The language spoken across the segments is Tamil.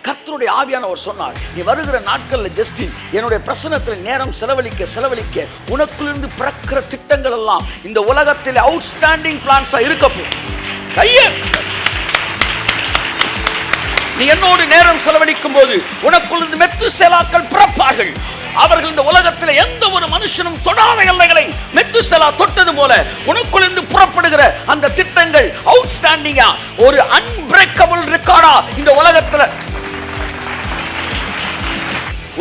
கர்த்தருடைய ஆவியானவர் சொன்னார், நீ வருகிற நாட்களில் ஜஸ்டின் என்னுடைய பிரசனத்தில் நேரம் செலவழிக்க உனக்குள்ளிருந்து பிறக்கிற திட்டங்கள் எல்லாம் இந்த உலகத்தில் அவுட்ஸ்டாண்டிங் பிளான்ஸா இருக்க கையே. நீ என்னோடு நேரம் செலவழிக்கும் போது உனக்குள்ளிருந்து மெத்துசேலாக்கள் பிறப்பார்கள். அவர்கள் இந்த உலகத்தில் எந்த ஒரு மனுஷனும் தொடாத எல்லைகளை மெத்துசேலா தொட்டது போல உனக்குள்ளிருந்து புறப்படுகிற அந்த திட்டங்கள் அவுட்ஸ்டாண்டிங்கா, ஒரு அன்பிரேக்கபிள் ரெக்கார்டா இந்த உலகத்தில்.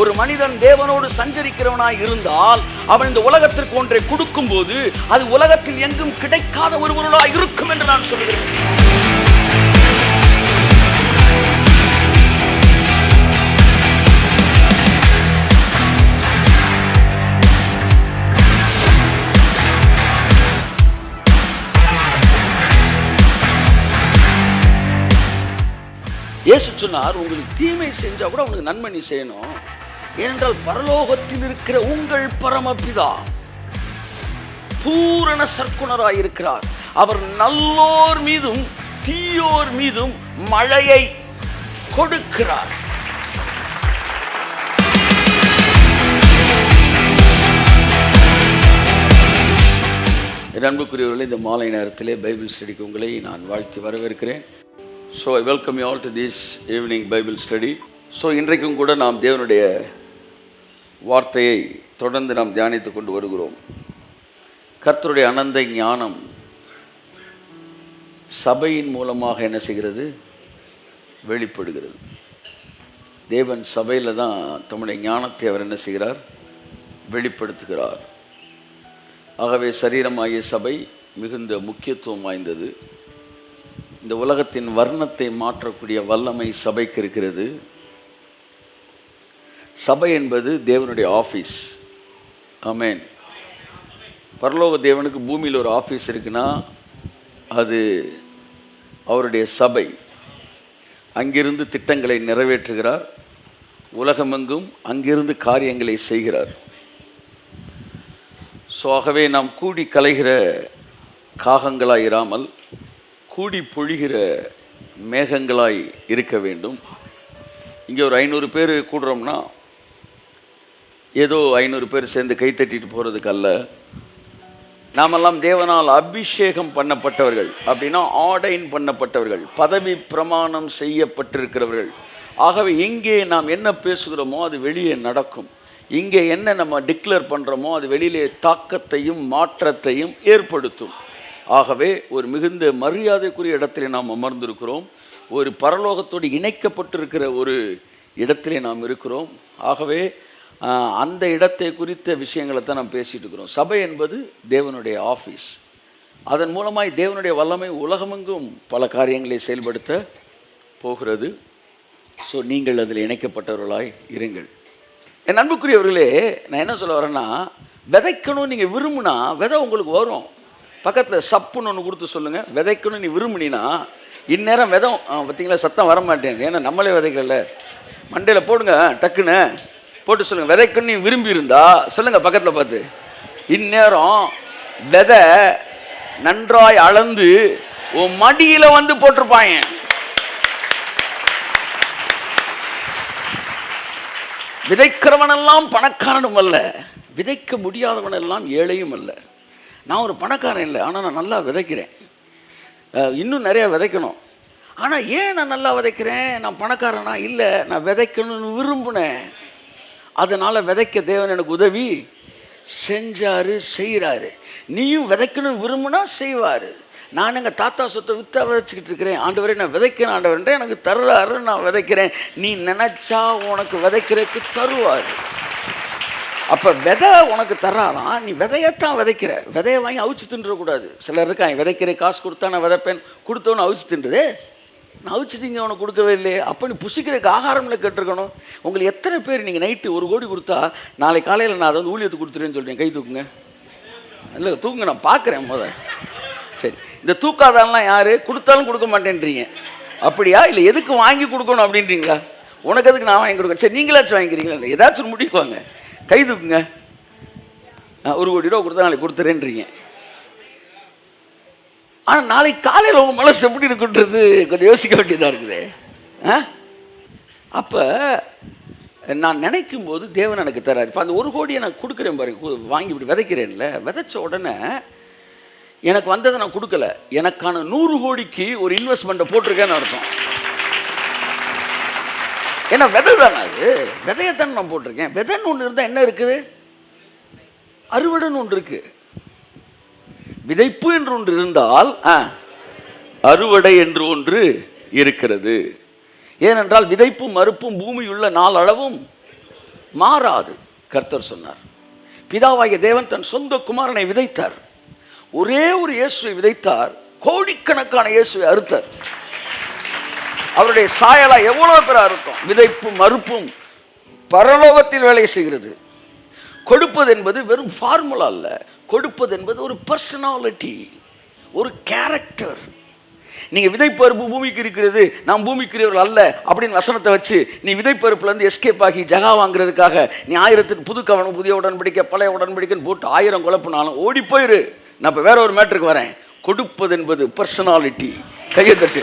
ஒரு மனிதன் தேவனோடு சஞ்சரிக்கிறவனாய் இருந்தால் அவன் இந்த உலகத்திற்கு ஒன்றை கொடுக்கும் போது அது உலகத்தில் எங்கும் கிடைக்காத ஒரு பொருளாய் இருக்கும் என்று நான் சொல்கிறேன். இயேசு சொன்னார், உங்களுக்கு தீமை செஞ்சா கூட உங்களுக்கு நன்மை நீ செய்யணும். ஏனென்றால் பரலோகத்தில் இருக்கிற உங்கள் பரமபிதா பூரண சற்குணராய் இருக்கிறார். அவர் நல்லோர் மீதும் தீயோர் மீதும் மழையை கொடுக்கிறார். அன்புக்குரியவர்களே, இந்த மாலை நேரத்திலே பைபிள் ஸ்டடிக்கு உங்களை நான் வாழ்த்தி வரவேற்கிறேன். So I welcome you all to this evening Bible study. So இன்றைக்கும் கூட நாம் தேவனுடைய வார்த்தையை தொடர்ந்து நாம் தியானித்து கொண்டு வருகிறோம். கர்த்தருடைய அனந்த ஞானம் சபையின் மூலமாக என்ன செய்கிறது? வெளிப்படுகிறது. தேவன் சபையில் தான் தம்முடைய ஞானத்தை அவர் என்ன செய்கிறார்? வெளிப்படுத்துகிறார். ஆகவே சரீரமாகிய சபை மிகுந்த முக்கியத்துவம் வாய்ந்தது. இந்த உலகத்தின் வர்ணத்தை மாற்றக்கூடிய வல்லமை சபைக்கு இருக்கிறது. சபை என்பது தேவனுடைய ஆஃபீஸ். ஆமென். பரலோக தேவனுக்கு பூமியில் ஒரு ஆஃபீஸ் இருக்குன்னா அது அவருடைய சபை. அங்கிருந்து திட்டங்களை நிறைவேற்றுகிறார். உலகமெங்கும் அங்கிருந்து காரியங்களை செய்கிறார். ஸோ ஆகவே நாம் கூடி கலைகிற காகங்களாய் இராமல் கூடி பொழிகிற மேகங்களாய் இருக்க வேண்டும். இங்கே ஒரு 500 பேர் கூடுறோம்னா ஏதோ 500 பேர் சேர்ந்து கைத்தட்டிட்டு போகிறதுக்கு அல்ல. நாமெல்லாம் தேவனால் அபிஷேகம் பண்ணப்பட்டவர்கள், அப்படின்னா ஆர்டைன் பண்ணப்பட்டவர்கள், பதவி பிரமாணம் செய்யப்பட்டிருக்கிறவர்கள். ஆகவே இங்கே நாம் என்ன பேசுகிறோமோ அது வெளியே நடக்கும். இங்கே என்ன நம்ம டிக்ளேர் பண்ணுறோமோ அது வெளியிலே தாக்கத்தையும் மாற்றத்தையும் ஏற்படுத்தும். ஆகவே ஒரு மிகுந்த மரியாதைக்குரிய இடத்திலே நாம் அமர்ந்திருக்கிறோம். ஒரு பரலோகத்தோடு இணைக்கப்பட்டிருக்கிற ஒரு இடத்திலே நாம் இருக்கிறோம். ஆகவே அந்த இடத்தை குறித்த விஷயங்களை தான் நாம் பேசிகிட்டு இருக்கிறோம். சபை என்பது தேவனுடைய ஆஃபீஸ். அதன் மூலமாய் தேவனுடைய வல்லமை உலகமெங்கும் பல காரியங்களை செயல்படுத்த போகிறது. ஸோ நீங்கள் அதில் இணைக்கப்பட்டவர்களாய் இருங்கள். என் அன்புக்குரியவர்களே, நான் என்ன சொல்ல வரேன்னா, விதைக்கணும் நீங்கள் விரும்புனா விதை உங்களுக்கு வரும். பக்கத்தில் சப்புன்னு ஒன்று கொடுத்து சொல்லுங்கள், விதைக்கணும் நீ விரும்பினா இந்நேரம் விதம் பார்த்தீங்களா, சத்தம் வர மாட்டேன். ஏன்னா நம்மளே விதைக்கல. மண்டையில் போடுங்க, டக்குன்னு போட்டு சொல்லுங்கள், விதைக்கணும் நீ விரும்பி இருந்தா சொல்லுங்கள் பக்கத்தில் பார்த்து. இந்நேரம் விதை நன்றாய் அளந்து உன் மடியில் வந்து போட்டிருப்பாங்க. விதைக்கிறவனெல்லாம் பணக்காரனும் அல்ல, விதைக்க முடியாதவனெல்லாம் ஏழையும் அல்ல. நான் ஒரு பணக்காரன் இல்லை, ஆனால் நான் நல்லா விதைக்கிறேன். இன்னும் நிறையா விதைக்கணும். ஆனால் ஏன் நான் நல்லா விதைக்கிறேன்? நான் பணக்காரனா இல்லை, நான் விதைக்கணும்னு விரும்பினேன். அதனால் விதைக்க தேவன் எனக்கு உதவி செஞ்சார், செய்கிறாரு. நீயும் விதைக்கணும்னு விரும்புனா செய்வார். நான் எங்கள் தாத்தா சொத்தை விற்று விதைச்சிக்கிட்டு இருக்கிறேன். ஆண்டவரே நான் விதைக்கிறேன், ஆண்டவரே எனக்கு தருவாரு, நான் விதைக்கிறேன். நீ நினச்சா உனக்கு விதைக்கிறதுக்கு தருவார். அப்போ விதை உனக்கு தர்றாராம், நீ விதையத்தான் விதைக்கிற. விதையை வாங்கி அவிச்சு தின்றக்கூடாது. சிலர் இருக்காங்க, விதைக்கிற காசு கொடுத்தா நான் விதைப்பேன், கொடுத்தவனு அவிச்சு தின்றுதே. நான் அவிச்சு திங்க உனக்கு கொடுக்கவே இல்லையே. அப்போ நீ புசிக்கிறதுக்கு ஆகாரம்ல கேட்டிருக்கணும். உங்களுக்கு எத்தனை பேர் நீங்கள் நைட்டு 1 கோடி கொடுத்தா நாளை காலையில் நான் அதை வந்து ஊழியத்துக்கு கொடுத்துருவேன்னு சொல்கிறேன்? கை தூக்குங்க. இல்லை தூக்குங்க, நான் பார்க்குறேன் முதல். சரி, இந்த தூக்காதான்லாம் யார்? கொடுத்தாலும் கொடுக்க மாட்டேன்றீங்க. அப்படியா? இல்லை எதுக்கு வாங்கி கொடுக்கணும் அப்படின்றீங்களா? உனக்கு எதுக்கு நான் வாங்கி கொடுக்க? சரி, நீங்களாச்சும் வாங்கிக்கிறீங்களா? ஏதாச்சும் முடிக்குவாங்க. கை தூக்குங்க. 1 கோடி ரூபா கொடுத்தா நாளைக்கு கொடுத்துறேன்றீங்க. ஆனால் நாளைக்கு காலையில் உங்கள் மனசு எப்படி இருக்குன்றது கொஞ்சம் யோசிக்க வேண்டியதாக இருக்குது. அப்போ நான் நினைக்கும் போது தேவன் எனக்கு தராரு. இப்போ அந்த 1 கோடியை நான் கொடுக்குறேன் பாருங்க, வாங்கி இப்படி விதைக்கிறேன்ல, விதைச்ச உடனே எனக்கு வந்ததை நான் கொடுக்கல, எனக்கான 100 கோடிக்கு ஒரு இன்வெஸ்ட்மெண்ட்டை போட்டிருக்கேன்னு அர்த்தம். ஏன்னா விதை தானே, அது விதையத்தானே நான் போட்டிருக்கேன். விதைன்னு ஒன்று இருந்தால் என்ன இருக்குது, அறுவடைன்னு ஒன்று இருக்குது. விதைப்பு என்று ஒன்று இருந்தால் அறுவடை என்று ஒன்று இருக்கிறது. ஏனென்றால் விதைப்பும் மறுப்பும் பூமியுள்ள நாளளவும் மாறாது. கர்த்தர் சொன்னார், பிதாவாகிய தேவன் தன் சொந்த குமாரனை விதைத்தார். ஒரே ஒரு இயேசுவை விதைத்தார், கோடிக்கணக்கான இயேசுவை அறுத்தார். அவருடைய சாயலா எவ்வளவு பேர் அறுத்தோம். விதைப்பும் மறுப்பும் பரலோகத்தில் வேலை செய்கிறது. கொடுப்பது என்பது வெறும் ஃபார்முலா அல்ல, கொடுப்பது என்பது ஒரு பர்சனாலிட்டி, ஒரு கேரக்டர். நீங்கள் விதைப்பருப்பு பூமிக்கு இருக்கிறது, நாம் பூமிக்குரியவர்கள் அல்ல அப்படின்னு வசனத்தை வச்சு நீ விதைப்பருப்புலேருந்து எஸ்கேப் ஆகி ஜகா வாங்குறதுக்காக நீ 1000 புது கவனம், புதிய உடன்படிக்கை, பழைய உடன்படிக்கைன்னு போட்டு 1000 குழப்பினாலும் ஓடி போயிரு. நான் இப்போ வேற ஒரு மேட்டருக்கு வரேன். கொடுப்பது என்பது பர்சனாலிட்டி. கையை தட்டு.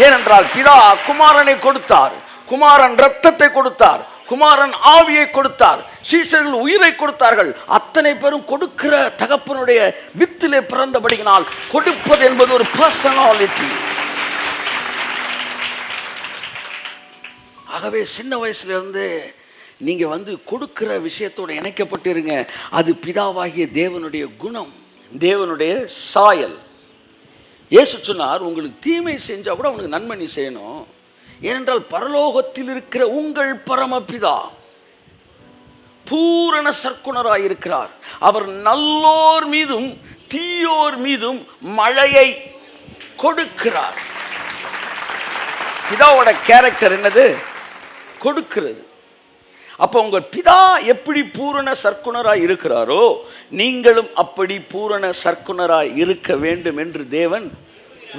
ஏனென்றால் பிதா குமாரனை கொடுத்தார், குமாரன் ரத்தத்தை கொடுத்தார், குமாரன் ஆவியை கொடுத்தார், சீஷர்கள் உயிரை கொடுத்தார்கள். அத்தனை பேரும் கொடுக்கிற தகப்பனுடைய வித்திலே பிறந்தபடியினால் கொடுப்பது என்பது ஒரு பர்சனாலிட்டி. ஆகவே சின்ன வயசுல இருந்து நீங்க கொடுக்கிற விஷயத்தோடு இணைக்கப்பட்டிருங்க. அது பிதாவாகிய தேவனுடைய குணம், தேவனுடைய சாயல். இயேசு சொன்னார், உங்களுக்கு தீமை செஞ்சா கூட அவனுக்கு நன்மை நீ செய்யணும். ஏனென்றால் பரலோகத்தில் இருக்கிற உங்கள் பரமபிதா பூரண சற்குணராயிருக்கிறார். அவர் நல்லோர் மீதும் தீயோர் மீதும் மழையை கொடுக்கிறார். பிதாவோட கேரக்டர் என்னது? கொடுக்கிறது. அப்போ உங்கள் பிதா எப்படி பூரண சற்குணராய் இருக்கிறாரோ நீங்களும் அப்படி பூரண சற்குணராய் இருக்க வேண்டும் என்று தேவன்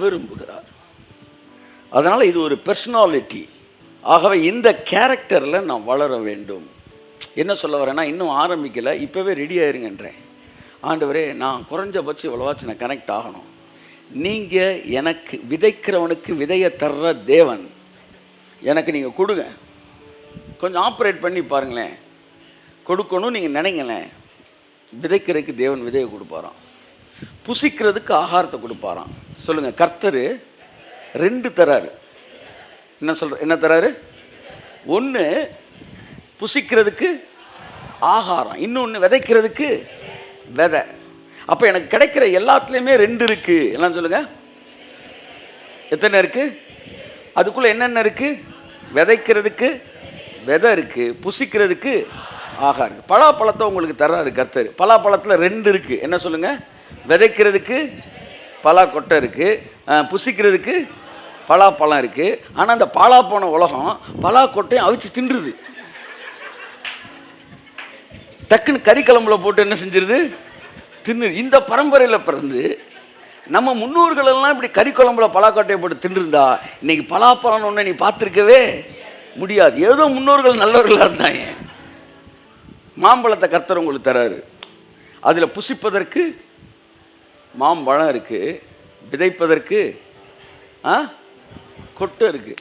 விரும்புகிறார். அதனால் இது ஒரு பர்சனாலிட்டி. ஆகவே இந்த கேரக்டரில் நான் வளர வேண்டும். என்ன சொல்ல வரேன்னா, இன்னும் ஆரம்பிக்கலை, இப்போவே ரெடி ஆயிருங்கன்றேன். ஆண்டவரே, நான் குறைஞ்சபட்சம் இவ்வளவாச்சும் நான் கனெக்ட் ஆகணும். நீங்கள் எனக்கு விதைக்கிறவனுக்கு விதையை தர்ற தேவன், எனக்கு நீங்கள் கொடுங்க. கொஞ்சம் ஆப்ரேட் பண்ணி பாருங்களேன். கொடுக்கணும் நீங்கள் நினைங்களேன். விதைக்கிறதுக்கு தேவன் விதையை கொடுப்பாராம், புசிக்கிறதுக்கு ஆகாரத்தை கொடுப்பாராம். சொல்லுங்கள், கர்த்தர் 2 தராரு. என்ன தராரு? 1 புசிக்கிறதுக்கு ஆகாரம், இன்னொன்று விதைக்கிறதுக்கு விதை. அப்போ எனக்கு கிடைக்கிற எல்லாத்துலேயுமே 2 இருக்கு. எல்லாம் சொல்லுங்க, எத்தனை இருக்கு? அதுக்குள்ளே என்னென்ன இருக்கு? விதைக்கிறதுக்கு விதை இருக்கு, புசிக்கிறதுக்கு ஆகாரம் இருக்கு. பலாப்பழத்தை உங்களுக்கு தர்றாரு கர்த்தர். பலாப்பழத்தில் 2 இருக்கு. என்ன சொல்லுங்க? விதைக்கிறதுக்கு பலா கொட்டை இருக்கு, புசிக்கிறதுக்கு பலாப்பழம் இருக்கு. ஆனால் அந்த பலாப்பழ உலகம் பலா கொட்டையும் அவிச்சு தின்றுது. டக்குன்னு கறிக்குழம்புல போட்டு என்ன செஞ்சிருது? தின்னு. இந்த பரம்பரையில் பிறந்து நம்ம முன்னோர்கள் எல்லாம் இப்படி கறிக்குழம்புல பலாக்கொட்டையை போட்டு தின்றுருந்தா இன்னைக்கு பலாப்பழம் ஒன்று நீ பார்த்துருக்கவே முடியாது. ஏதோ முன்னோர்கள் நல்லவர்களாக இருந்தாங்க. மாம்பழத்தை கர்த்தர் உங்களுக்கு தராரு. அதில் புசிப்பதற்கு மாம்பழம் இருக்கு, விதைப்பதற்கு கொட்டை இருக்கு.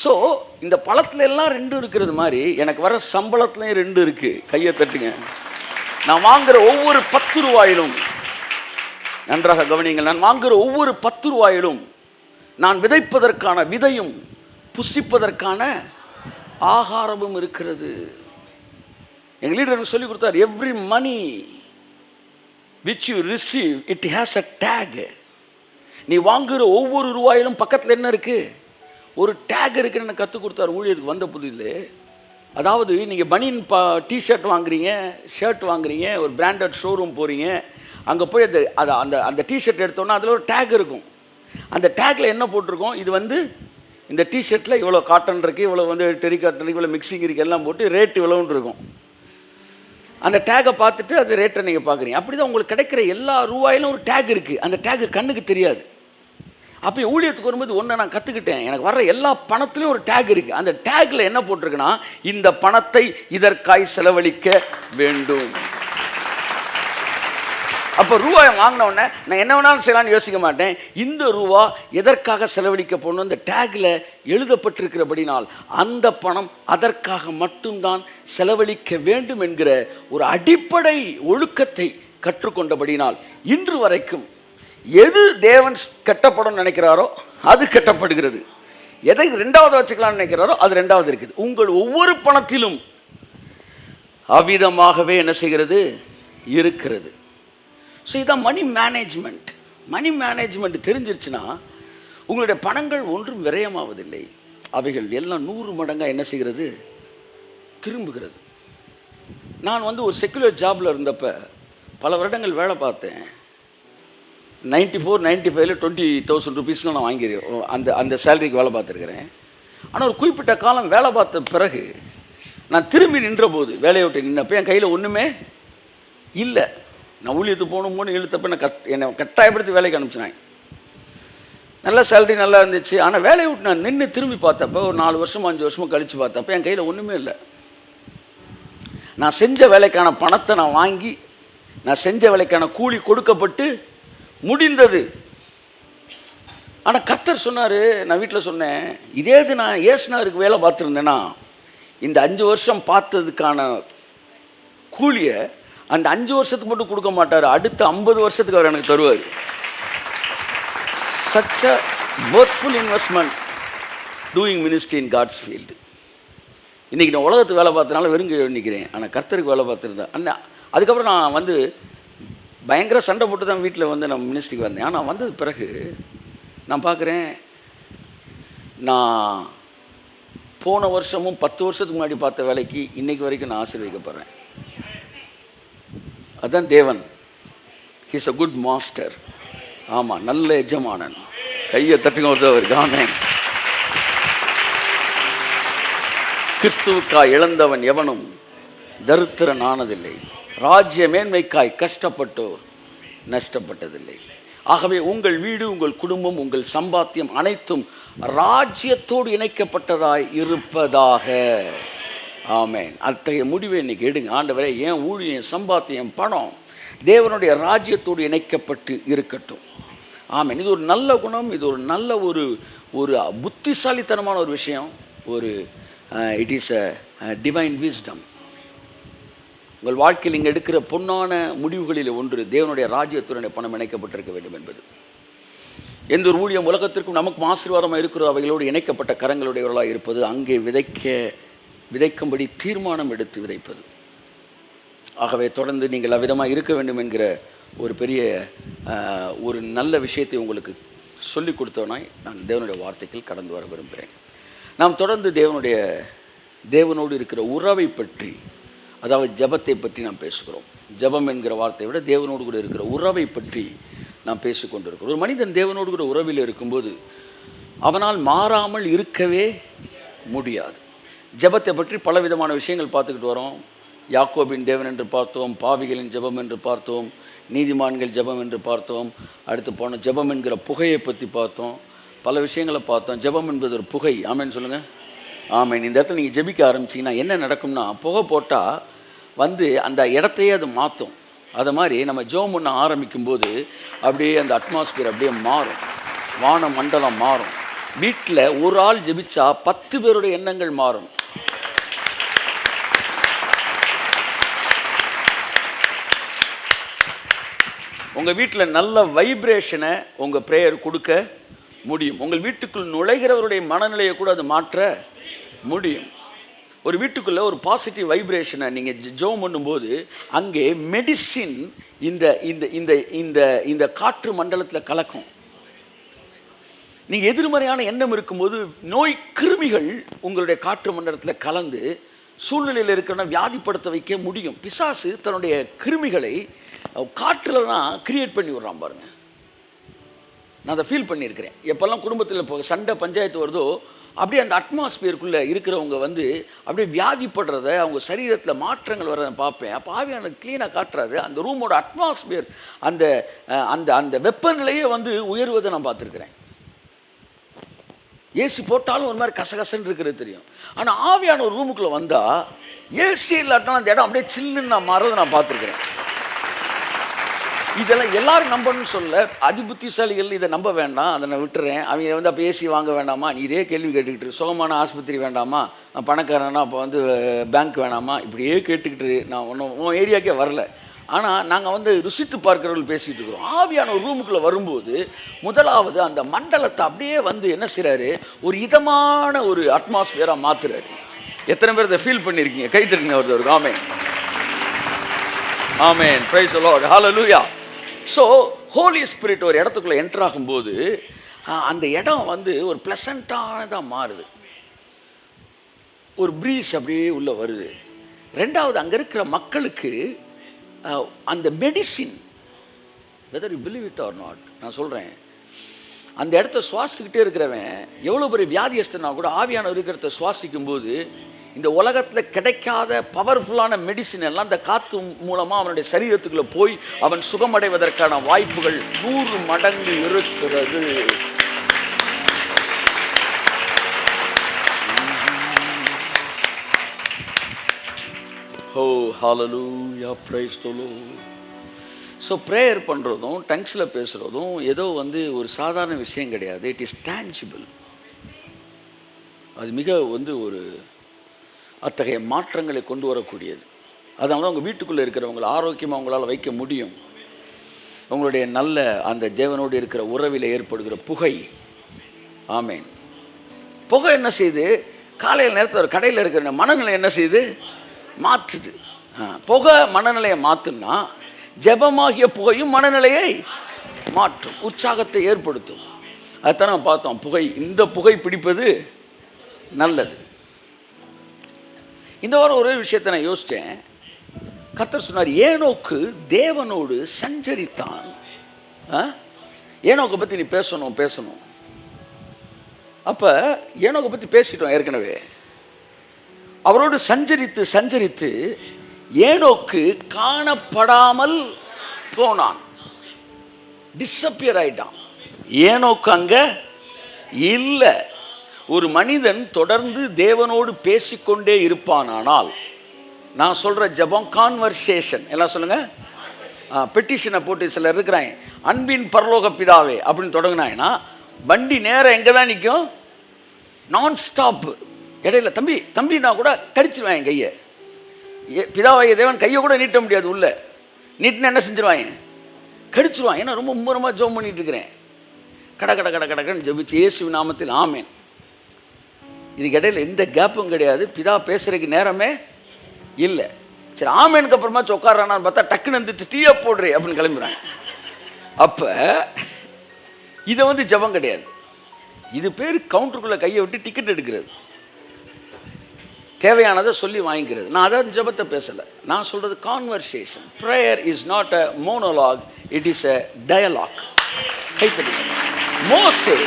ஸோ இந்த பழத்துல எல்லாம் 2 இருக்கிறது மாதிரி எனக்கு வர சம்பளத்துலையும் 2 இருக்கு. கையை தட்டுங்க. நான் வாங்குற ஒவ்வொரு 10 ரூபாயிலும், நன்றாக கவனிங்கள், நான் வாங்குற ஒவ்வொரு 10 ரூபாயிலும் நான் விதைப்பதற்கான விதையும் புசிப்பதற்கான ஆகாரமும் இருக்கிறது. எங்கள் லீடர் சொல்லி கொடுத்தார், every money which you receive it has a tag. நீ வாங்குற ஒவ்வொரு ரூபாயிலும் பக்கத்தில் என்ன இருக்கு? ஒரு டேக் இருக்குன்னு எனக்கு கற்றுக் கொடுத்தார் ஊழியத்துக்கு வந்த புதிலே. அதாவது நீங்கள் பனியன் டிஷர்ட் வாங்குறீங்க, ஷர்ட் வாங்குறீங்க, ஒரு பிராண்டட் ஷோரூம் போகிறீங்க, அங்கே போய் அந்த டிஷர்ட் எடுத்தோன்னா அதில் ஒரு டேக் இருக்கும். அந்த டேக்கில் என்ன போட்டிருக்கோம்? இது இந்த டிஷர்ட்டில் இவ்வளோ காட்டன் இருக்குது, இவ்வளோ டெரி காட்டன் இருக்குது, இவ்வளோ மிக்சிங் இருக்குது, எல்லாம் போட்டு ரேட் இவ்வளோன்னு இருக்கும். அந்த டேக்கை பார்த்துட்டு அது ரேட்டை நீங்கள் பார்க்குறீங்க. அப்படி தான் உங்களுக்கு கிடைக்கிற எல்லா ரூபாயிலும் ஒரு டேக் இருக்குது. அந்த டேக்கு கண்ணுக்கு தெரியாது. அப்போ ஊழியத்துக்கு வரும்போது ஒன்று நான் கற்றுக்கிட்டேன், எனக்கு வர்ற எல்லா பணத்துலையும் ஒரு டேக் இருக்குது. அந்த டேக்கில் என்ன போட்டிருக்குன்னா, இந்த பணத்தை இதற்காய் செலவழிக்க வேண்டும். அப்போ ரூபாய் வாங்கினவுடனே நான் என்ன வேணாலும் செய்யலாம்னு யோசிக்க மாட்டேன். இந்த ரூபா எதற்காக செலவழிக்க போகணும் இந்த டேக்கில் எழுதப்பட்டிருக்கிறபடினால் அந்த பணம் அதற்காக மட்டும்தான் செலவழிக்க வேண்டும் என்கிற ஒரு அடிப்படை ஒழுக்கத்தை கற்றுக்கொண்டபடினால் இன்று வரைக்கும் எது தேவன் கட்டப்படும் நினைக்கிறாரோ அது கட்டப்படுகிறது, எதை ரெண்டாவது வச்சுக்கலாம்னு நினைக்கிறாரோ அது ரெண்டாவது இருக்குது. உங்கள் ஒவ்வொரு பணத்திலும் அவ்விதமாகவே என்ன செய்கிறது இருக்கிறது. ஸோ இதான் மணி மேனேஜ்மெண்ட். மணி மேனேஜ்மெண்ட் தெரிஞ்சிருச்சுன்னா உங்களுடைய பணங்கள் ஒன்றும் விரயமாவதில்லை, அவைகள் எல்லாம் 100 மடங்காக என்ன செய்கிறது திரும்புகிறது. நான் ஒரு செக்குலர் ஜாபில் இருந்தப்போ பல வருடங்கள் வேலை பார்த்தேன். 94-95 20,000 ருபீஸ்லாம் நான் வாங்கியிருக்கேன். அந்த சேலரிக்கு வேலை பார்த்துருக்கிறேன். ஆனால் ஒரு குறிப்பிட்ட காலம் வேலை பார்த்த பிறகு நான் திரும்பி நின்ற போது, வேலையை விட்டு நின்னப்போ என் கையில் ஒன்றுமே இல்லை. நான் ஊழியத்துக்கு போகணும்னு இழுத்தப்போ என்னை கட்டாயப்படுத்தி வேலைக்கு அனுப்பிச்சினாங்க. நல்ல சேலரி நல்லா இருந்துச்சு. ஆனால் வேலையை விட்டு நான் நின்று திரும்பி பார்த்தப்போ ஒரு 4 வருஷமோ 5 வருஷமோ கழித்து பார்த்தப்போ என் கையில் ஒன்றுமே இல்லை. நான் செஞ்ச வேலைக்கான பணத்தை நான் வாங்கி நான் செஞ்ச வேலைக்கான கூலி கொடுக்கப்பட்டு முடிந்தது. ஆனால் கர்த்தர் சொன்னார், நான் வீட்டில் சொன்னேன், இதே இது நான் ஏசுனாருக்கு வேலை பார்த்துருந்தேன்னா இந்த 5 வருஷம் பார்த்ததுக்கான கூலியை அந்த 5 வருஷத்துக்கு மட்டும் கொடுக்க மாட்டார், அடுத்த 50 வருஷத்துக்கு அவர் எனக்கு தருவார். such a worthful investment doing ministry in God's field. இன்றைக்கி நான் உலகத்துக்கு வேலை பார்த்தனால வெறுங்க நிற்கிறேன், ஆனால் கர்த்தருக்கு வேலை பார்த்துருந்தேன். அதுக்கப்புறம் நான் பயங்கர சண்டை போட்டு தான் வீட்டில் நான் மினிஸ்ட்ரிக்கு வந்தேன். ஆனால் வந்தது பிறகு நான் பார்க்குறேன், நான் போன வருஷமும் 10 வருஷத்துக்கு முன்னாடி பார்த்த வேலைக்கு இன்றைக்கு வரைக்கும் நான் ஆசீர்வதிக்கப்படுறேன். அதுதான் தேவன். He's a good master. ஆமாம், நல்ல எஜமானன். கையை தட்டுங்க ஒருத்தவருக்கு. ஆமென். கிறிஸ்துவுக்காய் இழந்தவன் எவனும் தரித்திரன் ஆனதில்லை, ராஜ்ய மேன்மைக்காய் கஷ்டப்பட்டோர் நஷ்டப்பட்டதில்லை. ஆகவே உங்கள் வீடு, உங்கள் குடும்பம், உங்கள் சம்பாத்தியம் அனைத்தும் ராஜ்யத்தோடு இணைக்கப்பட்டதாய் இருப்பதாக. ஆமென். அத்தகைய முடிவை இன்னைக்கு எடுங்க. ஆண்டவரே, என் ஊழியம், சம்பாத்தியம், பணம் தேவனுடைய ராஜ்யத்தோடு இணைக்கப்பட்டு இருக்கட்டும். ஆமென். இது ஒரு நல்ல குணம், இது ஒரு நல்ல ஒரு புத்திசாலித்தனமான ஒரு விஷயம். It is a divine wisdom. உங்கள் வாழ்க்கையில் இங்கே எடுக்கிற பொன்னான முடிவுகளில் ஒன்று தேவனுடைய ராஜ்யத்துடைய பணம் இணைக்கப்பட்டிருக்க வேண்டும் என்பது. எந்த ஒரு ஊழியம் உலகத்திற்கும் நமக்கும் ஆசீர்வாதமாக இருக்கிறோ அவைகளோடு இணைக்கப்பட்ட கரங்களுடையவர்களாக இருப்பது, அங்கே விதைக்கும்படி தீர்மானம் எடுத்து விதைப்பது. ஆகவே தொடர்ந்து நீங்கள் அவ்விதமாக இருக்க வேண்டும் என்கிற ஒரு பெரிய ஒரு நல்ல விஷயத்தை உங்களுக்கு சொல்லிக் கொடுத்தவனாய் நான் தேவனுடைய வார்த்தைகள் கடந்து வர விரும்புகிறேன். நாம் தொடர்ந்து தேவனோடு இருக்கிற உறவை பற்றி, அதாவது ஜபத்தை பற்றி நாம் பேசுகிறோம். ஜபம் என்கிற வார்த்தையை விட தேவனோடு கூட இருக்கிற உறவை பற்றி நாம் பேசிக்கொண்டிருக்கிறோம். ஒரு மனிதன் தேவனோடு கூட உறவில் இருக்கும்போது அவனால் மாறாமல் இருக்கவே முடியாது. ஜபத்தை பற்றி பலவிதமான விஷயங்கள் பார்த்துக்கிட்டு வரோம். யாக்கோபின் தேவன் என்று பார்த்தோம், பாவிகளின் ஜபம் என்று பார்த்தோம், நீதிமான்கள் ஜபம் என்று பார்த்தோம். அடுத்து போன ஜபம் என்கிற புகையை பற்றி பார்த்தோம். பல விஷயங்களை பார்த்தோம். ஜபம் என்பது ஒரு புகை. ஆமேன்னு சொல்லுங்கள். ஆமேன். இந்த இடத்துல நீங்கள் ஜபிக்க ஆரம்பிச்சிங்கன்னா என்ன நடக்கும்னா, புகை போட்டால் அந்த இடத்தையே அது மாற்றும். அது மாதிரி நம்ம ஜெபம் பண்ண ஆரம்பிக்கும்போது அப்படியே அந்த அட்மாஸ்பியர் அப்படியே மாறும், வான மண்டலம் மாறும். வீட்டில் ஒரு ஆள் ஜெபிச்சா 10 பேருடைய எண்ணங்கள் மாறும். உங்கள் வீட்டில் நல்ல வைப்ரேஷனை உங்கள் ப்ரேயர் கொடுக்க முடியும். உங்கள் வீட்டுக்குள் நுழைகிறவருடைய மனநிலையை கூட அது மாற்ற முடியும். ஒரு வீட்டுக்குள்ளே ஒரு பாசிட்டிவ் வைப்ரேஷனை நீங்கள் ஜெபம் பண்ணும்போது அங்கே மெடிசின் இந்த இந்த இந்த இந்த இந்த காற்று மண்டலத்தில் கலக்கும். நீங்கள் எதிர்மறையான எண்ணம் இருக்கும்போது நோய் கிருமிகள் உங்களுடைய காற்று மண்டலத்தில் கலந்து சூழ்நிலையில் இருக்கிற வியாதிப்படுத்த வைக்க முடியும். பிசாசு தன்னுடைய கிருமிகளை காற்றில் தான் கிரியேட் பண்ணி விடுறான் பாருங்க. நான் அதை ஃபீல் பண்ணியிருக்கிறேன். எப்போல்லாம் குடும்பத்தில் இப்போ சண்டை பஞ்சாயத்து வருதோ அப்படியே அந்த அட்மாஸ்பியருக்குள்ளே இருக்கிறவங்க அப்படியே வியாதிப்படுறத, அவங்க சரீரத்தில் மாற்றங்கள் வர்றதை பார்ப்பேன். அப்போ ஆவியானது க்ளீனாக காட்டுறாது. அந்த ரூமோட அட்மாஸ்பியர் அந்த அந்த அந்த வெப்பநிலையே உயர்வதை நான் பார்த்துருக்குறேன். ஏசி போட்டாலும் ஒரு மாதிரி கசகசன்னு இருக்கிறது தெரியும். ஆனால் ஆவியான ஒரு ரூமுக்குள்ளே வந்தால் ஏசி இல்லாட்டாலும் அந்த இடம் அப்படியே சில்லுன்னு நான் மாறுறதை நான் பார்த்துருக்குறேன். இதெல்லாம் எல்லாரும் நம்பணும்னு சொல்ல, அதிபுத்திசாலிகள் இதை நம்ப வேண்டாம், அதை நான் விட்டுறேன். அவங்க வந்து அப்போ ஏசி வாங்க வேண்டாமா, நீ இதே கேள்வி கேட்டுக்கிட்டு, சுகமான ஆஸ்பத்திரி வேண்டாமா, நான் பணக்காரனா அப்போ வந்து பேங்க் வேணாமா, இப்படியே கேட்டுக்கிட்டு நான் ஒன்றும் உன் ஏரியாக்கே வரல. ஆனால் நாங்கள் வந்து ருசித்து பார்க்கிறவர்கள் பேசிகிட்டு இருக்கிறோம். ஆவியான ஒரு ரூமுக்குள்ளே வரும்போது முதலாவது அந்த மண்டலத்தை அப்படியே வந்து என்ன செய்கிறாரு, ஒரு இதமான ஒரு அட்மாஸ்பியராக மாற்றுறாரு. எத்தனை பேர் இதை ஃபீல் பண்ணியிருக்கீங்க? கை தட்டுங்க ஒருத்தருக்கு. Amen, amen, praise the Lord, hallelujah. So holy spirit ஒரு இடத்துக்குள்ளே என்டர் ஆகும்போது அந்த இடம் வந்து ஒரு ப்ளசண்ட்டானதாக மாறுது. ஒரு ப்ரீஸ் அப்படியே உள்ளே வருது. ரெண்டாவது, அங்கே இருக்கிற மக்களுக்கு அந்த medicine, whether you believe it or not, நான் சொல்கிறேன், அந்த இடத்த சுவாசிக்கிட்டே இருக்கிறவன் எவ்வளோ பெரிய வியாதியஸ்தனா கூட ஆவியான இருக்கிறத சுவாசிக்கும் போது இந்த உலகத்தில் கிடைக்காத பவர்ஃபுல்லான மெடிசின் எல்லாம் இந்த காற்று மூலமாக அவனுடைய சரீரத்துக்குள்ளே போய் அவன் சுகமடைவதற்கான வாய்ப்புகள் 100 மடங்கு இருக்கிறது. Oh, hallelujah, praise the Lord. So prayer பண்ணுறதும் டங்ஸில் பேசுகிறதும் ஏதோ வந்து ஒரு சாதாரண விஷயம் கிடையாது. It is tangible. அது மிக வந்து ஒரு அத்தகைய மாற்றங்களை கொண்டு வரக்கூடியது. அதனால தான் உங்கள் வீட்டுக்குள்ளே இருக்கிறவங்களை ஆரோக்கியமாக உங்களால் வைக்க முடியும். உங்களுடைய நல்ல அந்த தேவனோடு இருக்கிற உறவில் ஏற்படுகிற புகை, ஆமேன், புகை என்ன செய்யுது, காலையில் நேரத்தில் ஒரு கடையில் இருக்கிற மனநிலை என்ன செய்யுது, மாற்றுது. புகை மனநிலையை மாற்றுனா ஜெபமாகிய புகையும் மனநிலையை மாற்றும், உற்சாகத்தை ஏற்படுத்தும். அதுதான் நம்ம பார்த்தோம். புகை, இந்த புகை பிடிப்பது நல்லது. இந்த வாரம் ஒரே விஷயத்தை நான் யோசித்தேன். கர்த்தர் சொன்னார், ஏனோக்கு தேவனோடு சஞ்சரித்தான். ஏனோக்கை பற்றி நீ பேசணும். அப்போ ஏனோக்கை பற்றி பேசிட்டோம் ஏற்கனவே. அவரோடு சஞ்சரித்து ஏனோக்கு காணப்படாமல் போனான், டிஸப்பியர் ஆயிட்டான். ஏனோக்கு அங்க இல்லை. ஒரு மனிதன் தொடர்ந்து தேவனோடு பேசிக்கொண்டே இருப்பானால், நான் சொல்ற ஜெபம் கான்வர்சேஷன், எல்லாம் சொல்லுங்க, பெட்டிஷனை போட்டு சிலர் இருக்கிறாங்க, அன்பின் பரலோக பிதாவே அப்படின்னு தொடங்கினாங்கன்னா வண்டி நேரம் எங்கே தான் நிற்கும், நான் ஸ்டாப். இடையில தம்பினா கூட கடிச்சிருவாங்க என் கையை. பிதாவாகிய தேவன் கையை கூட நீட்ட முடியாது. உள்ள நீட்டினா என்ன செஞ்சிருவாங்க, கடிச்சிருவான். ஏன்னா ரொம்ப மும்முரமாக ஜெபம் பண்ணிட்டு இருக்கிறேன். கடன்னு ஜெபிச்சு இயேசு நாமத்தில் ஆமேன். இதுக்கு இடையில எந்த கேப்பும் கிடையாது. பிதா பேசுறதுக்கு நேரமே இல்லை. சரி, ஆமேனுக்கு அப்புறமா உட்காரானான்னு பார்த்தா டக்குன்னு வந்துச்சு, டீயா போடுறே அப்படின்னு கிளம்புறாங்க. அப்போ இதை வந்து ஜெபம் கிடையாது. இது பேர் கவுண்டருக்குள்ளே கையை விட்டு டிக்கெட் எடுக்கிறது, தேவையானதை சொல்லி வாங்கிக்கிறது. நான் அதாவது ஜெபத்தை பேசலை, நான் சொல்கிறது conversation. Prayer is not a monologue, it is a dialogue. மோசே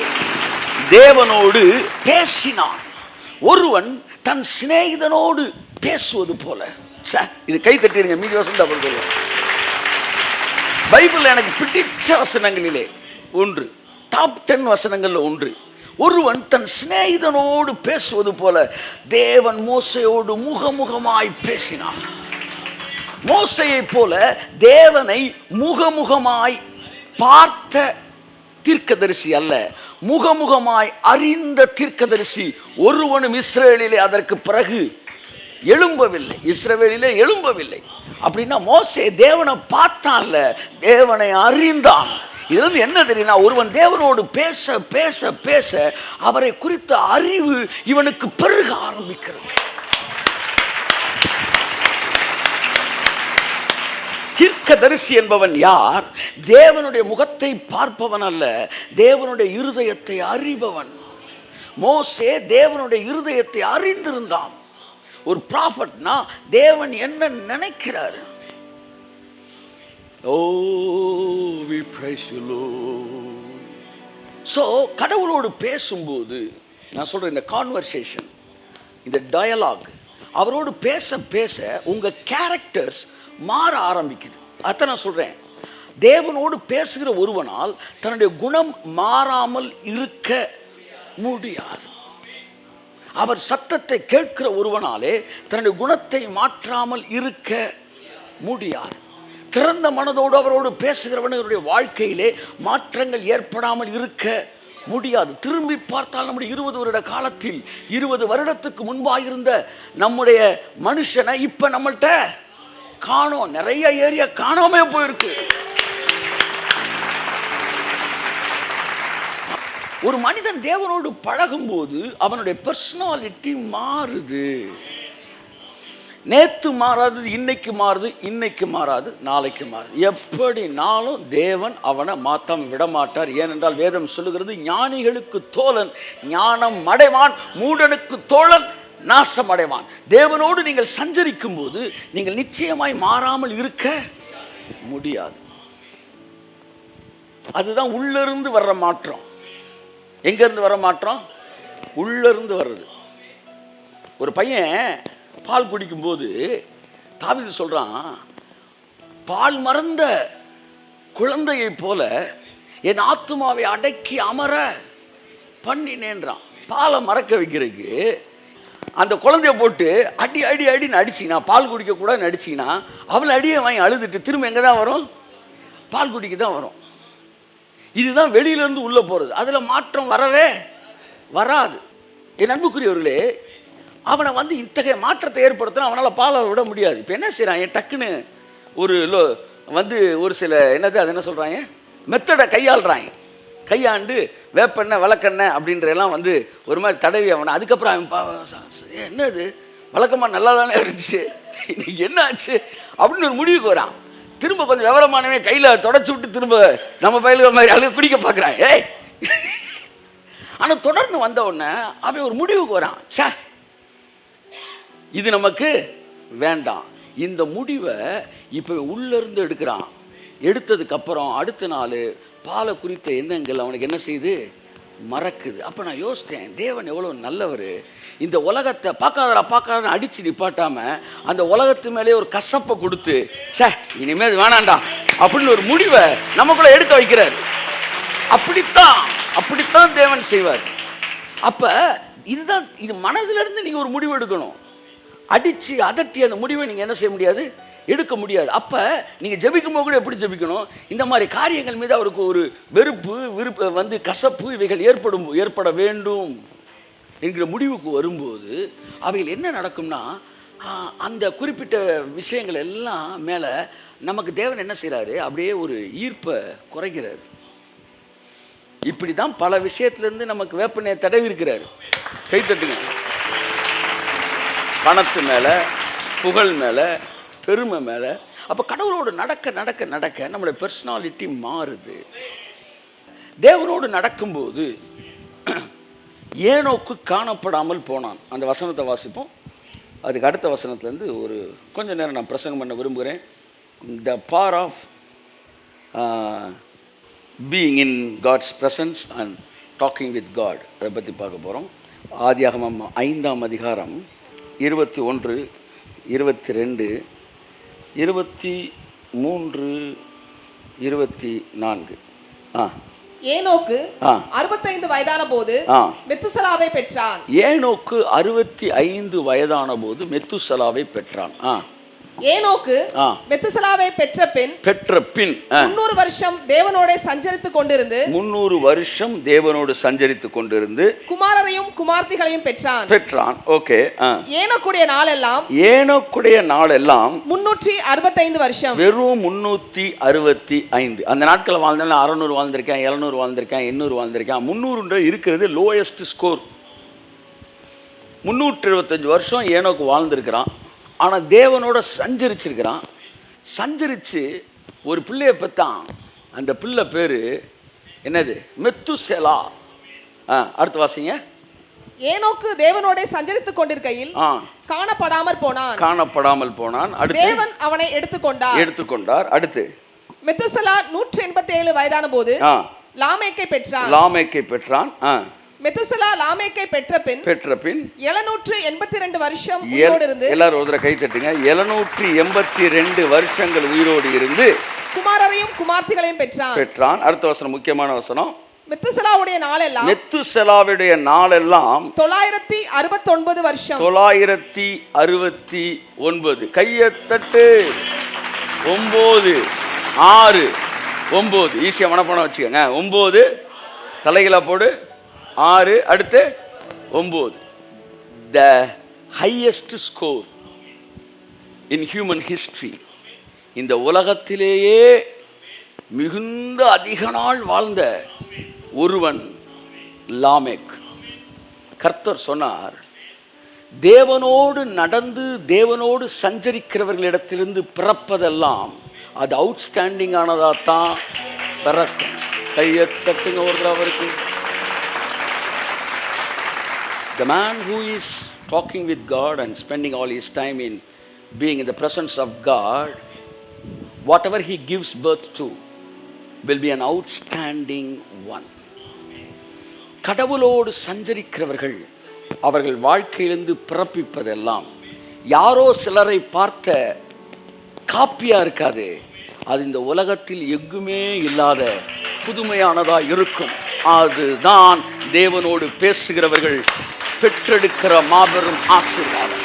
தேவனோடு பேசினான். ஒருவன் தன் சிநேகிதனோடு பேசுவது போல. இது கை தட்டிடுங்க, மீதி வசனம் தான் சொல்லுவேன். பைபிள் எனக்கு பிடிச்ச வசனங்களிலே ஒன்று, டாப் 10 வசனங்களில் ஒன்று. ஒருவன் தன் சிநேகிதனோடு பேசுவது போல தேவன் மோசையோடு முகமுகமாய் பேசினான். மோசையை போல தேவனை முகமுகமாய் பார்த்த தீர்க்கதரிசி அல்ல, முகமுகமாய் அறிந்த தீர்க்கதரிசி ஒருவனும் இஸ்ரவேலிலே அதற்கு பிறகு எழும்பவில்லை. இஸ்ரவேலிலே எழும்பவில்லை. அப்படின்னா மோசே தேவனை பார்த்தான்ல, தேவனை அறிந்தான். இதுல என்ன தெரியுமா, ஒருவன் தேவனோடு பேச பேச பேச அவரை குறித்த அறிவு இவனுக்கு பெருக ஆரம்பிக்கிறது. தீர்க்கதரிசி என்பவன் யார்? தேவனுடைய முகத்தை பார்ப்பவன் அல்ல, தேவனுடைய இருதயத்தை அறிபவன். மோசே தேவனுடைய இருதயத்தை அறிந்திருந்தான். ஒரு ப்ராஃபட்னா தேவன் என்ன நினைக்கிறாரு. Oh, we praise you, Lord. So கடவுளோடு பேசும்போது நான் சொல்கிறேன், இந்த கான்வர்சேஷன், இந்த டயலாக், அவரோடு பேச பேச உங்கள் கேரக்டர்ஸ் மாற ஆரம்பிக்குது. அதான் நான் சொல்கிறேன், தேவனோடு பேசுகிற ஒருவனால் தன்னுடைய குணம் மாறாமல் இருக்க முடியாது. அவர் சத்தத்தை கேட்கிற ஒருவனாலே தன்னுடைய குணத்தை மாற்றாமல் இருக்க முடியாது. திறந்த மனதோடு அவரோடு பேசுகிறவனுடைய வாழ்க்கையிலே மாற்றங்கள் ஏற்படாமல் இருக்க முடியாது. திரும்பி பார்த்தால் நம்முடைய 20 வருட காலத்தில் 20 வருடத்துக்கு முன்பாக இருந்த நம்முடைய மனுஷனை இப்ப நம்மள்கிட்ட காணோம். நிறைய ஏரியா காணாமே போயிருக்கு. ஒரு மனிதன் தேவனோடு பழகும் போது அவனுடைய பர்சனாலிட்டி மாறுது. நேற்று மாறாது, இன்னைக்கு மாறுது, இன்னைக்கு மாறாது, நாளைக்கு மாறுது. எப்படினாலும் தேவன் அவனை மாற்றாம விட மாட்டார். ஏனென்றால் வேதம் சொல்லுகிறது, ஞானிகளுக்கு தோழன் ஞானம் அடைவான், மூடனுக்கு தோழன் நாசம் அடைவான். தேவனோடு நீங்கள் சஞ்சரிக்கும் போது நீங்கள் நிச்சயமாய் மாறாமல் இருக்க முடியாது. அதுதான் உள்ளிருந்து வர்ற மாற்றம். எங்க இருந்து வர மாற்றம்? உள்ளிருந்து வர்றது. ஒரு பையன் பால் குடிக்கும்போது தாவீது சொல்றான், பால் மறந்த குழந்தையை போல என் ஆத்துமாவை அடக்கி அமர பண்ணினேன்றான். பாலை மறக்க வைக்கிறதுக்கு அந்த குழந்தைய போட்டு அடி அடி அடின்னு அடிச்சிங்கன்னா, பால் குடிக்க கூட அடிச்சிங்கன்னா, அவளை அடியை வாங்கி அழுதுட்டு திரும்ப எங்கே தான் வரும்? பால் குடிக்க தான் வரும். இதுதான் வெளியிலேருந்து உள்ளே போகிறது. அதில் மாற்றம் வரவே வராது. என் அன்புக்குரியவர்களே, அவனை வந்து இத்தகைய மாற்றத்தை ஏற்படுத்தினா அவனால் பாலை விட முடியாது. இப்போ என்ன செய்கிறான்? டக்குன்னு ஒரு சில என்னது அது என்ன சொல்கிறாங்க, மெத்தடை கையாளுறாங்க. கையாண்டு வேப்பெண்ணெய் விளக்கெண்ணெய் அப்படின்றதெல்லாம் ஒரு மாதிரி தடவி அவனை, அதுக்கப்புறம் அவன் என்னது வழக்கமாக நல்லா தானே இருந்துச்சு, இன்னைக்கு என்ன ஆச்சு அப்படின்னு ஒரு முடிவுக்கு வரான். திரும்ப கொஞ்சம் விவரமானவே கையில் தொடச்சி விட்டு திரும்ப நம்ம பயிலுக மாதிரி அழுக குடிக்க பார்க்குறான். ஏய், ஆனால் தொடர்ந்து வந்த உடனே அவன் ஒரு முடிவுக்கு வரான், சே இது நமக்கு வேண்டாம். இந்த முடிவை இப்போ உள்ளேருந்து எடுக்கிறான். எடுத்ததுக்கப்புறம் அடுத்த நாள் பாலை குறித்த எண்ணங்கள் அவனுக்கு என்ன செய்யுது? மறக்குது. அப்போ நான் யோசித்தேன், தேவன் எவ்வளோ நல்லவர். இந்த உலகத்தை பார்க்காதன்னு அடித்து நிப்பாட்டாமல் அந்த உலகத்து மேலே ஒரு கசப்பை கொடுத்து, சே இனிமேல் வேணாண்டா அப்படின்னு ஒரு முடிவை நமக்குள்ளே எடுக்க வைக்கிறார். அப்படித்தான் தேவன் செய்வார். அப்போ இது மனதிலிருந்து நீங்கள் ஒரு முடிவு எடுக்கணும். அடித்து அதட்டி அந்த முடிவை நீங்கள் என்ன செய்ய முடியாது? எடுக்க முடியாது. அப்போ நீங்கள் ஜெபிக்கும் போது கூட எப்படி ஜெபிக்கணும்? இந்த மாதிரி காரியங்கள் மீது அவருக்கு ஒரு விருப்பு கசப்பு இவைகள் ஏற்பட வேண்டும் என்கிற முடிவுக்கு வரும்போது அவைகள் என்ன நடக்கும்னா, அந்த குறிப்பிட்ட விஷயங்கள் எல்லாம் மேலே நமக்கு தேவன் என்ன செய்கிறாரு? அப்படியே ஒரு ஈர்ப்பை குறைக்கிறார். இப்படி தான் பல விஷயத்துலேருந்து நமக்கு வேப்பனையை தடவி இருக்கிறார். கைத்தட்டுங்க. பணத்து மேலே, புகழ் மேலே, பெருமை மேலே. அப்போ கடவுளோடு நடக்க நடக்க நடக்க நம்மளுடைய பர்சனாலிட்டி மாறுது. தேவனோடு நடக்கும்போது ஏனோக்கு காணப்படாமல் போனான். அந்த வசனத்தை வாசிப்போம். அதுக்கு அடுத்த வசனத்துலேருந்து ஒரு கொஞ்ச நேரம் நான் பிரசங்கம் பண்ண விரும்புகிறேன். The power of being in God's presence and talking with God, அதை பற்றி பார்க்க போகிறோம். ஆதியாகமம் 5ஆம் அதிகாரம் 21, 22, 23, 24. ஏனோக்கு 65 வயதான போது மெத்துசலாவை பெற்றான். ஏனோக்கு 65 வயதான போது மெத்துசலாவை பெற்றான். ஏனோக்கு மெத்துசலாவை பெற்ற பின் 300 வருஷம் தேவனோடு சஞ்சரித்துக் கொண்டிருந்து குமாரரையும் குமார்த்திகளையும் பெற்றான். ஓகே. ஏனோக்குடைய நாளெல்லாம் 365 வருஷம். வெறும் 365. அந்த நாட்கள் வாழ்ந்தாலும் 600 வாழ்ந்திருக்கேன், 700 வாழ்ந்திருக்கேன், 800 வாழ்ந்திருக்கேன். 300 இருக்கிறது லோயஸ்ட் ஸ்கோர். 375 வருஷம் ஏனோக்கு வாழ்ந்திருக்கிறான். ஆனால் தேவனோட சஞ்சரிச்சு ஒரு பிள்ளையை பெற்றான். அந்த பிள்ளை பேர் என்னது? மெத்துசேலா. அடுத்து வாசிங்க. ஏனோக்கு தேவனோட சஞ்சரித்துக் கொண்டிருக்கையில் காணப்படாமல் போனான். அடுத்து தேவன் அவனை எடுத்துக்கொண்டார். அடுத்து மெத்துசேலா 187 வயதான போது லாமேக்கை பெற்றான். மெத்துசலா லாமேக்கை பெற்ற பின் 782 வருஷம் உயிரோடு இருந்து, எல்லாரும் ஒரு கை தட்டுங்க, 782 வருஷங்கள் உயிரோடு இருந்து குமாரரையும் குமார்த்திகளையும் பெற்றான். அடுத்த வசனம் முக்கியமான வசனம். மெத்துசலாவுடைய நாளெல்லாம் 969 வருஷம். 969. கையை தட்டு. 9 6 9 ஈஸியாக மனப்பாடம் வச்சுக்கோங்க. 9 தலைகளா போடு, 6 அடுத்து 9. The highest score in human history. இந்த உலகத்திலேயே மிகுந்த அதிக நாள் வாழ்ந்த ஒருவன் லாமெக். கர்த்தர் சொன்னார், தேவனோடு நடந்து தேவனோடு சஞ்சரிக்கிறவர்களிடத்திலிருந்து பிறப்பதெல்லாம் அது அவுட்ஸ்டாண்டிங் ஆனதாத்தான் பிறக்கும். கையை தட்டுங்க ஒரு அவருக்கு. The man who is talking with God and spending all his time in being in the presence of God, whatever he gives birth to will be an outstanding one. கடவுளோடு சஞ்சரிக்கிறவர்கள் அவர்கள் வாழ்க்கையிலிருந்து பிறப்பிப்பதெல்லாம் யாரோ சிலரை பார்த்த காப்பியா இருக்காது. அது இந்த உலகத்தில் எங்குமே இல்லாத புதுமையானதா இருக்கும். அதுதான் தேவனோடு பேசுகிறவர்கள் பெற்றெடுக்கிற மாபெரும் ஆசீர்வாதம்.